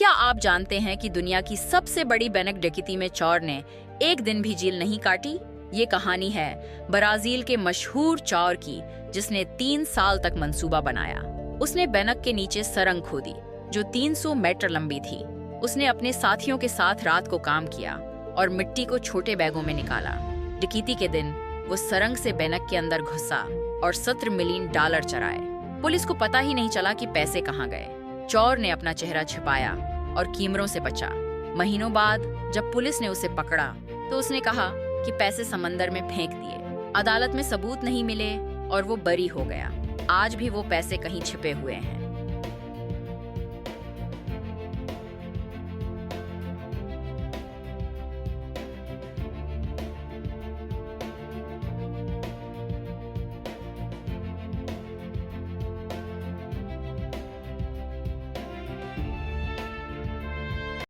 क्या आप जानते हैं कि दुनिया की सबसे बड़ी बैंक डकैती में चोर ने एक दिन भी जेल नहीं काटी? ये कहानी है ब्राजील के मशहूर चोर की, जिसने 3 साल तक मंसूबा बनाया। उसने बैंक के नीचे सुरंग खोदी जो 300 मीटर लंबी थी। उसने अपने साथियों के साथ रात को काम किया और मिट्टी को छोटे बैगों में निकाला। डकैती के दिन वो सुरंग से बैंक के अंदर घुसा और 17 मिलियन डॉलर चुराए। पुलिस को पता ही नहीं चला कि पैसे कहाँ गए। चोर ने अपना चेहरा छिपाया और कैमरों से बचा। महीनों बाद जब पुलिस ने उसे पकड़ा तो उसने कहा कि पैसे समंदर में फेंक दिए। अदालत में सबूत नहीं मिले और वो बरी हो गया। आज भी वो पैसे कहीं छिपे हुए हैं।